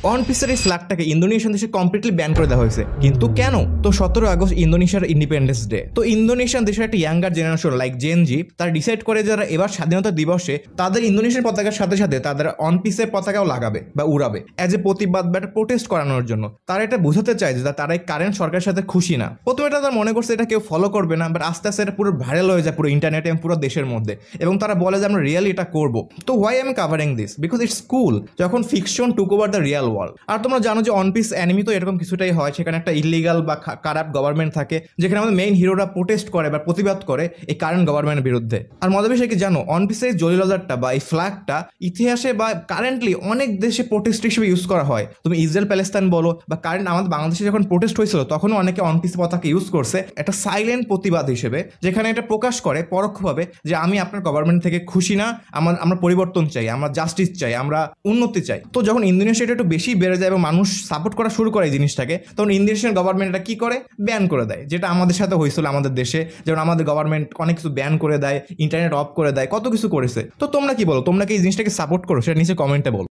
One পিসের এই ফ্ল্যাগটাকে Indonesian দেশে কমপ্লিটলি ব্যান করে দেওয়া হয়েছে। কিন্তু কেন? তো 17 আগস্ট ইন্দোনেশিয়ার ইন্ডিপেন্ডেন্স ডে। তো ইন্দোনেশিয়ান দেশের একটা ইয়াঙ্গার জেনারেশন লাইক জেনজি তারা ডিসাইড করে যারা এবার স্বাধীনতা দিবসে তাদের ইন্দোনেশিয়ান পতাকার সাথে সাথে তাদের ওয়ান পিসের পতাকাও লাগাবে বা উড়াবে অ্যাজ এ প্রতিবাদ বা একটা প্রোটেস্ট করানোর জন্য। তারা এটা বোঝাতে চায় যে তারা এই কারেন্ট সরকারের সাথে খুশি না। প্রথমে এটা তারা মনে করছে এটা কেউ ফলো করবে না, বাট আস্তে আস্তে এটা পুরো ভাইরাল হয়ে যায় পুরো ইন্টারনেটে এবং পুরো দেশের মধ্যে, এবং তারা বলে যে আমরা রিয়েলি এটা করবো। তো why am covering this? Because it's cool যখন fiction took over the real world. আর তোমরা জানো যে ওয়ান পিস অ্যানিমি তো এরকম কিছুটাই হয়, সেখানে একটা ইলিগাল বা কারাপ্ট গভর্নমেন্ট থাকে যেখানে আমাদের মেইন হিরোরা প্রোটেস্ট করে বা প্রতিবাদ করে এই কারেন্ট গভর্নমেন্টের বিরুদ্ধে। আর মজা বিষয় কি জানো, ওয়ান পিসের জলিলজারটা বা এই ফ্ল্যাগটা ইতিহাসে বা কারেন্টলি অনেক দেশে প্রোটেস্ট হিসেবে ইউজ করা হয়। তুমি ইসরায়েল প্যালেস্তাইন বলো বা কারেন্ট আমাদের বাংলাদেশে যখন প্রোটেস্ট হয়েছিল তখনও অনেকে ওয়ান পিস পতাকা ইউজ করছে একটা সাইলেন্ট প্রতিবাদ হিসেবে, যেখানে এটা প্রকাশ করে পরোক্ষভাবে যে আমি আপনার গভর্নমেন্ট থেকে খুশি না, আমরা পরিবর্তন চাই, আমরা জাস্টিস চাই, আমরা উন্নতি চাই। তো যখন ইন্দোনেশিয়াটা একটু বেশি বেড়ে যায় এবং মানুষ সাপোর্ট করা শুরু করে এই জিনিসটাকে, তখন ইন্দোনেশিয়ান গভর্নমেন্ট এটা কি করে? ব্যান করে দেয়, যেটা আমাদের সাথে হয়েছিল আমাদের দেশে। যেমন আমাদের গভর্নমেন্ট অনেক কিছু ব্যান করে দেয়, ইন্টারনেট অফ করে দেয়, কত কিছু করেছে। তো তোমরা কি বলো? তোমরা কি এই জিনিসটাকে সাপোর্ট করো? সেটা নিচে কমেন্টে বলো।